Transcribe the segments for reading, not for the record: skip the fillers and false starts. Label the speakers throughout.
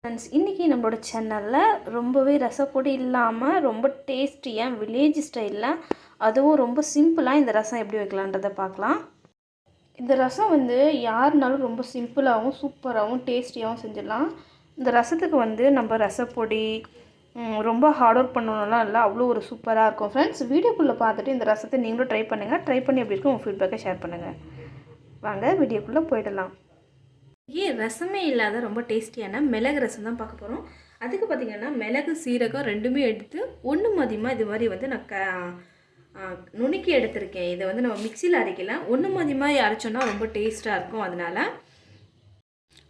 Speaker 1: Friends, இன்றைக்கி நம்மளோட சேனலில் ரொம்பவே ரசப்பொடி இல்லாமல் ரொம்ப டேஸ்டியாக வில்லேஜ் ஸ்டைலில் அதுவும் ரொம்ப சிம்பிளாக இந்த ரசம் எப்படி வைக்கலான்றதை பார்க்கலாம். இந்த ரசம் யாருனாலும் ரொம்ப சிம்பிளாகவும் சூப்பராகவும் டேஸ்டியாகவும் செஞ்சிடலாம். இந்த ரசத்துக்கு நம்ம ரசப்பொடி ரொம்ப ஹார்ட் ஒர்க் பண்ணணும்லாம் இல்லை, அவ்வளோ ஒரு சூப்பராக இருக்கும். ஃப்ரெண்ட்ஸ், வீடியோக்குள்ளே பார்த்துட்டு இந்த ரசத்தை நீங்களும் ட்ரை பண்ணுங்கள். ட்ரை பண்ணி எப்படி இருக்கும் உங்கள் ஃபீட்பேக்கை ஷேர் பண்ணுங்கள். வாங்க வீடியோக்குள்ளே போயிடலாம். ரசமே இல்லாத ரொம்ப டேஸ்டியான மிளகு ரசம் தான் பார்க்க போகிறோம். அதுக்கு பார்த்திங்கன்னா மிளகு சீரகம் ரெண்டுமே எடுத்து ஒன்று மதியமாக இது மாதிரி நான் நுணுக்கி எடுத்திருக்கேன். இதை நம்ம மிக்சியில் அரைக்கலாம். ஒன்று மதியமாக அரைச்சோன்னா ரொம்ப டேஸ்ட்டாக இருக்கும். அதனால்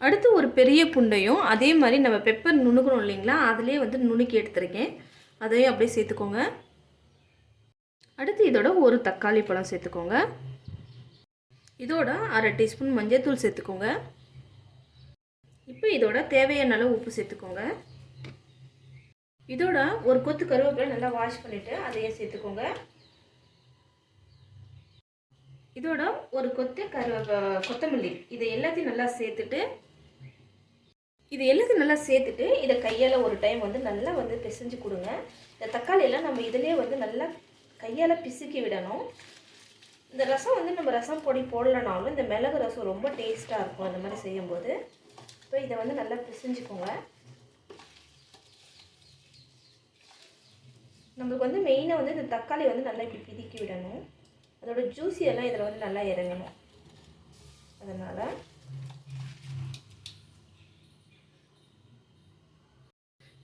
Speaker 1: அடுத்து ஒரு பெரிய புண்டையும் அதே மாதிரி நம்ம பெப்பர் நுணுக்கணும் இல்லைங்களா, அதிலே நுணுக்கி எடுத்திருக்கேன். அதையும் அப்படியே சேர்த்துக்கோங்க. அடுத்து இதோட ஒரு தக்காளி பழம் சேர்த்துக்கோங்க. இதோட அரை டீஸ்பூன் மஞ்சள் தூள் சேர்த்துக்கோங்க. இப்போ இதோட தேவையான அளவு உப்பு சேர்த்துக்கோங்க. இதோட ஒரு கொத்து கருவேப்பிலை நல்லா வாஷ் பண்ணிவிட்டு அதையே சேர்த்துக்கோங்க. இதோட ஒரு கொத்து கொத்தமல்லி இதை எல்லாத்தையும் நல்லா சேர்த்துட்டு இதை கையால் ஒரு டைம் நல்லா பிசைஞ்சு கொடுங்க. இந்த தக்காளியெல்லாம் நம்ம இதிலே நல்லா கையால் பிசுக்கி விடணும். இந்த ரசம் நம்ம ரசம் பொடி போடலனாலும் இந்த மிளகு ரசம் ரொம்ப டேஸ்ட்டாக இருக்கும் அந்த மாதிரி செய்யும்போது. இப்போ இதை நல்லா பிசைஞ்சுக்கோங்க. நம்மளுக்கு மெயினாக இந்த தக்காளி நல்லா இப்படி பிதிக்கி விடணும். அதோட ஜூஸி எல்லாம் இதில் நல்லா இறங்கணும். அதனால்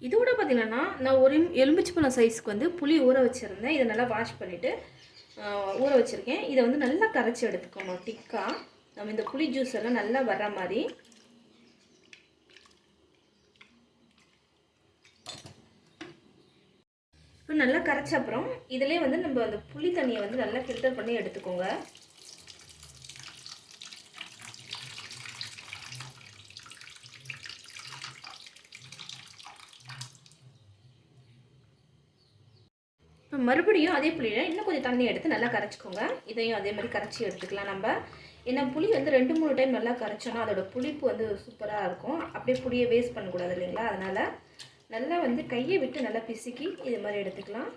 Speaker 1: இதோட பார்த்திங்கன்னா நான் ஒரு எலுமிச்சைப்பழம் சைஸ்க்கு புளி ஊற வச்சுருந்தேன். இதை நல்லா வாஷ் பண்ணிவிட்டு ஊற வச்சுருக்கேன். இதை நல்லா கரைச்சி எடுத்துக்கணும் திக்காக. நம்ம இந்த புளி ஜூஸ் எல்லாம் நல்லா வர்ற மாதிரி இப்போ நல்லா கரைச்ச அப்புறம் இதிலே நம்ம அந்த புளி தண்ணியை நல்லா ஃபில்டர் பண்ணி எடுத்துக்கோங்க. இப்போ மறுபடியும் அதே புளியில் இன்னும் கொஞ்சம் தண்ணி எடுத்து நல்லா கரைச்சிக்கோங்க. இதையும் அதே மாதிரி கரைச்சி எடுத்துக்கலாம். நம்ம ஏன்னா புளி 2-3 டைம் நல்லா கரைச்சோன்னா அதோட புளிப்பு சூப்பராக இருக்கும். அப்படியே புளியை வேஸ்ட் பண்ணக்கூடாது இல்லைங்களா, அதனால் நல்லா கையை விட்டு நல்லா பிசுக்கி இது மாதிரி எடுத்துக்கலாம்.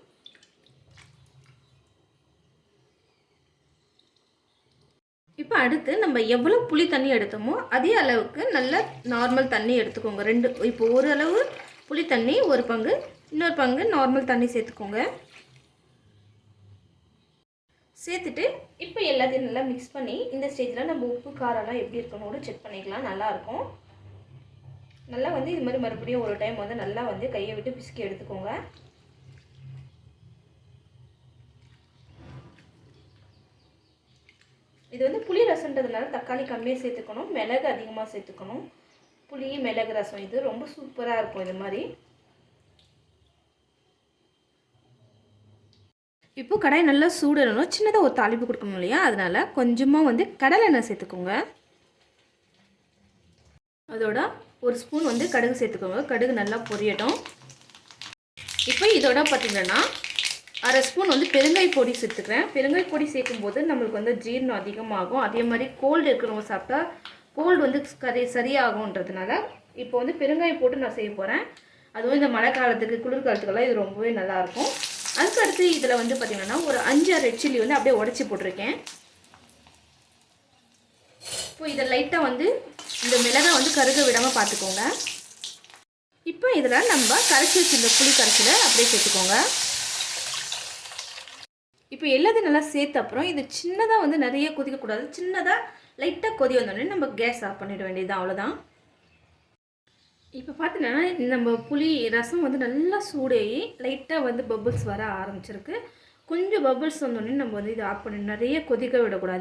Speaker 1: இப்போ அடுத்து நம்ம எவ்வளோ புளி தண்ணி எடுத்தோமோ அதே அளவுக்கு நல்ல நார்மல் தண்ணி எடுத்துக்கோங்க. இப்போ ஒரு அளவு புளி தண்ணி, ஒரு பங்கு இன்னொரு பங்கு நார்மல் தண்ணி சேர்த்துக்கோங்க. சேர்த்துட்டு இப்போ எல்லாத்தையும் நல்லா மிக்ஸ் பண்ணி இந்த ஸ்டேஜில் நம்ம உப்பு காரம்லாம் எப்படி இருக்கணும்னு செக் பண்ணிக்கலாம். நல்லாயிருக்கும். நல்லா இது மாதிரி மறுபடியும் ஒரு டைம் நல்லா கையை விட்டு பிசுக்கி எடுத்துக்கோங்க. இது புளி ரசம்ன்றதுனால தக்காளி கம்மியாக சேர்த்துக்கணும், மிளகு அதிகமாக சேர்த்துக்கணும். புளி மிளகு ரசம் இது ரொம்ப சூப்பராக இருக்கும். இது மாதிரி இப்போ கடாய் நல்லா சூடணும். சின்னதாக ஒரு தாளிப்பு கொடுக்கணும் இல்லையா, அதனால் கொஞ்சமாக கடலை எண்ணெய் சேர்த்துக்கோங்க. அதோட ஒரு ஸ்பூன் கடுகு சேர்த்துக்கோங்க. கடுகு நல்லா பொரியட்டும். இப்போ இதோட பார்த்திங்கன்னா அரை ஸ்பூன் பெருங்காய பொடி சேர்த்துக்கிறேன். பெருங்காய பொடி சேர்க்கும்போது நம்மளுக்கு ஜீரணம் அதிகமாகும். அதே மாதிரி கோல்டு இருக்கிறவங்க சாப்பிட்டா கோல்டு சரியாகுன்றதுனால இப்போ பெருங்காயம் போட்டு நான் செய்ய போகிறேன். அதுவும் இந்த மழை காலத்துக்கு குளிர்காலத்துக்கெல்லாம் இது ரொம்பவே நல்லாயிருக்கும். அதுக்கடுத்து இதில் பார்த்திங்கன்னா ஒரு 5 ரெட் சில்லி அப்படியே உடச்சி போட்டிருக்கேன். இப்போ இதை லைட்டாக இந்த மிளகாய் கருக விடாமல் பார்த்துக்கோங்க. இப்போ இதில் நம்ம கரைச்சி வச்சுருந்த புளி கரைச்சலை அப்படியே சேர்த்துக்கோங்க. இப்போ எல்லாத்தையும் நல்லா சேர்த்த அப்புறம் இது சின்னதாக நிறைய கொதிக்கக்கூடாது. சின்னதாக லைட்டாக கொதி வந்தோடனே நம்ம கேஸ் ஆஃப் பண்ணிட வேண்டியது, அவ்வளோதான். இப்போ பார்த்தீங்கன்னா நம்ம புளி ரசம் நல்லா சூடாகி லைட்டாக பபுள்ஸ் வர ஆரம்பிச்சிருக்கு. கொஞ்சம் பபுள்ஸ் வந்தோடனே நம்ம இதை ஆஃப் பண்ணி நிறைய கொதிக்க விடக்கூடாது.